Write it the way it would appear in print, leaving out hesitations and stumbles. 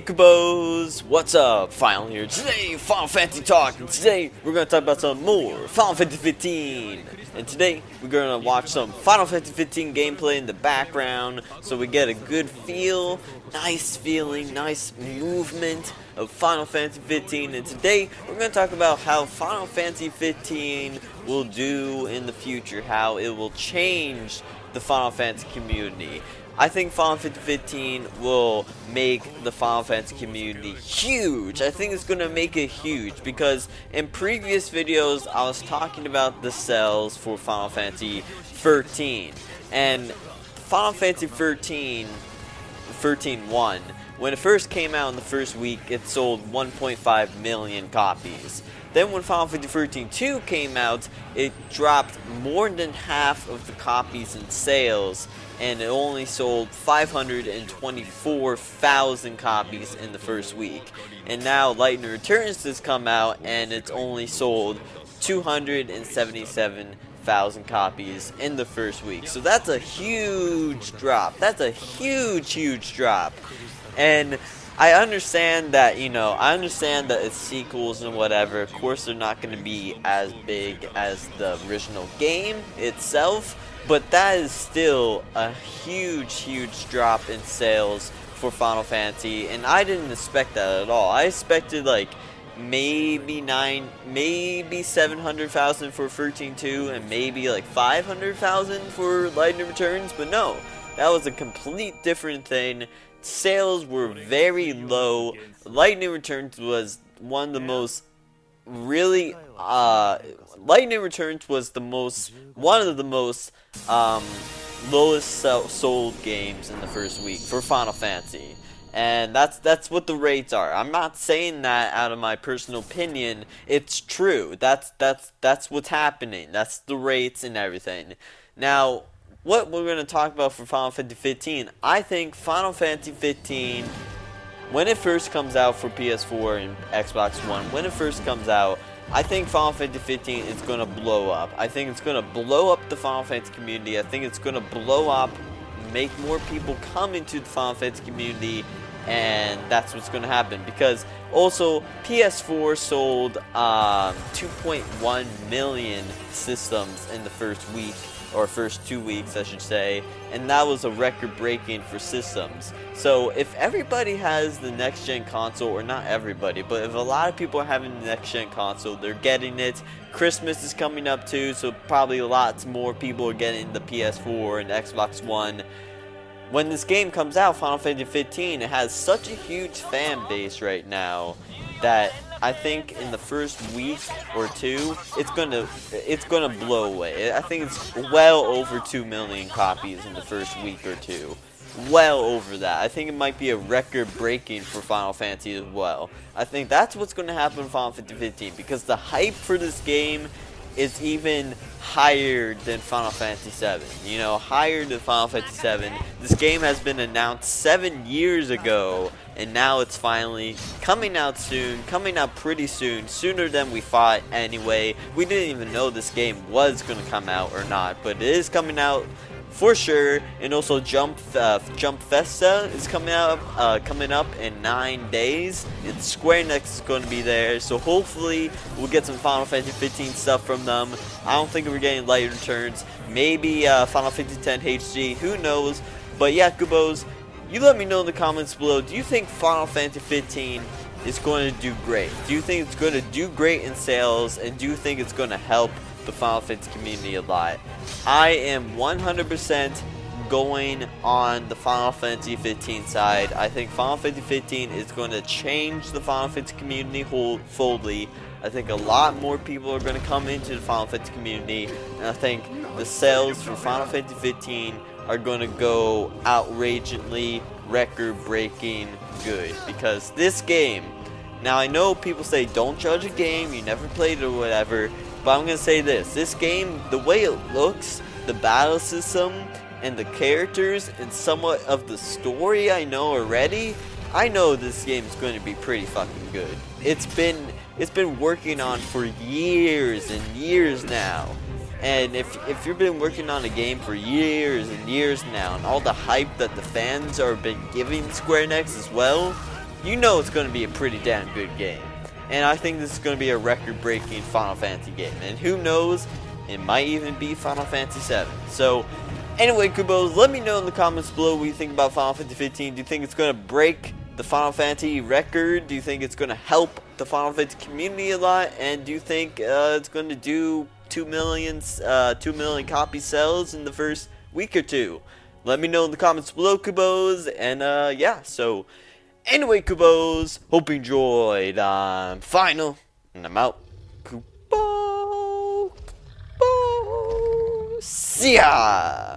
Hey Kabos, what's up? Final here. Today, Final Fantasy Talk, and today we're going to talk about some more Final Fantasy 15. And today, we're going to watch some Final Fantasy 15 gameplay in the background, so we get a good feel, nice feeling, nice movement of Final Fantasy 15. And today, we're going to talk about how Final Fantasy 15 will do in the future, how it will change the Final Fantasy community. I think Final Fantasy 15 will make the Final Fantasy community huge. I think it's going to make it huge because in previous videos I was talking about the sales for Final Fantasy 13. And Final Fantasy 13.1, when it first came out in the first week, it sold 1.5 million copies. Then when Final Fantasy 13.2 came out, it dropped more than half of the copies in sales, and it only sold 524,000 copies in the first week. And now Lightning Returns has come out, and it's only sold 277,000 copies in the first week. So that's a huge drop. That's a huge drop. And I understand that, it's sequels and whatever. Of course, they're not going to be as big as the original game itself, but that is still a huge drop in sales for Final Fantasy, and I didn't expect that at all. I expected like maybe 700,000 for 13.2 and maybe like 500,000 for Lightning Returns, but no, that was a complete different thing. Sales were very low. Lightning Returns was one of the most Lightning Returns was one of the most lowest sold games in the first week for Final Fantasy. And that's what the rates are. I'm not saying that out of my personal opinion. It's true. That's what's happening. That's the rates and everything. Now, what we're going to talk about for Final Fantasy 15, I think Final Fantasy 15, when it first comes out for PS4 and Xbox One, when it first comes out, I think Final Fantasy 15 is going to blow up. I think it's going to blow up the Final Fantasy community. I think it's going to blow up, make more people come into the Final Fantasy community, and that's what's going to happen. Because also, PS4 sold 2.1 million systems in the first week, or first 2 weeks I should say, and that was a record breaking for systems. So if everybody has the next gen console, or not everybody, but if a lot of people are having the next gen console, they're getting it. Christmas is coming up too, so probably lots more people are getting the PS4 and Xbox One. When this game comes out, Final Fantasy 15, it has such a huge fan base right now that I think in the first week or two, it's gonna blow away. I think it's well over 2 million copies in the first week or two. Well over that. I think it might be a record breaking for Final Fantasy as well. I think that's what's going to happen in Final Fantasy 15 because the hype for this game is even higher than Final Fantasy 7. Higher than Final Fantasy 7. This game has been announced 7 years ago, and now it's finally coming out soon, coming out pretty soon, sooner than we thought anyway. We didn't even know this game was going to come out or not, but it is coming out for sure. And also Jump Festa is coming up in 9 days. And Square Enix is going to be there, so hopefully we'll get some Final Fantasy 15 stuff from them. I don't think we're getting Light Returns. Maybe Final Fantasy X HD, who knows. But yeah, Kubos, you let me know in the comments below. Do you think Final Fantasy 15 is going to do great? Do you think it's going to do great in sales? And do you think it's going to help the Final Fantasy community a lot? I am 100% going on the Final Fantasy 15 side. I think Final Fantasy 15 is going to change the Final Fantasy community fully. I think a lot more people are going to come into the Final Fantasy community, and I think the sales for Final Fantasy 15 are going to go outrageously record-breaking good, because this game, now I know people say don't judge a game, you never played it or whatever, but I'm going to say this game, the way it looks, the battle system, and the characters, and somewhat of the story I know already, I know this game is going to be pretty fucking good. It's been working on for years and years now. And if you've been working on a game for years and years now, and all the hype that the fans are been giving Square Enix as well, you know it's going to be a pretty damn good game. And I think this is going to be a record-breaking Final Fantasy game. And who knows, it might even be Final Fantasy 7. So, anyway, Kubos, let me know in the comments below what you think about Final Fantasy 15. Do you think it's going to break the Final Fantasy record? Do you think it's going to help the Final Fantasy community a lot? And do you think it's going to do 2 million copy sales in the first week or two? Let me know in the comments below, Kubos. And yeah, so anyway, Kubos, hope you enjoyed. I'm Final, and I'm out. Kubo. See ya!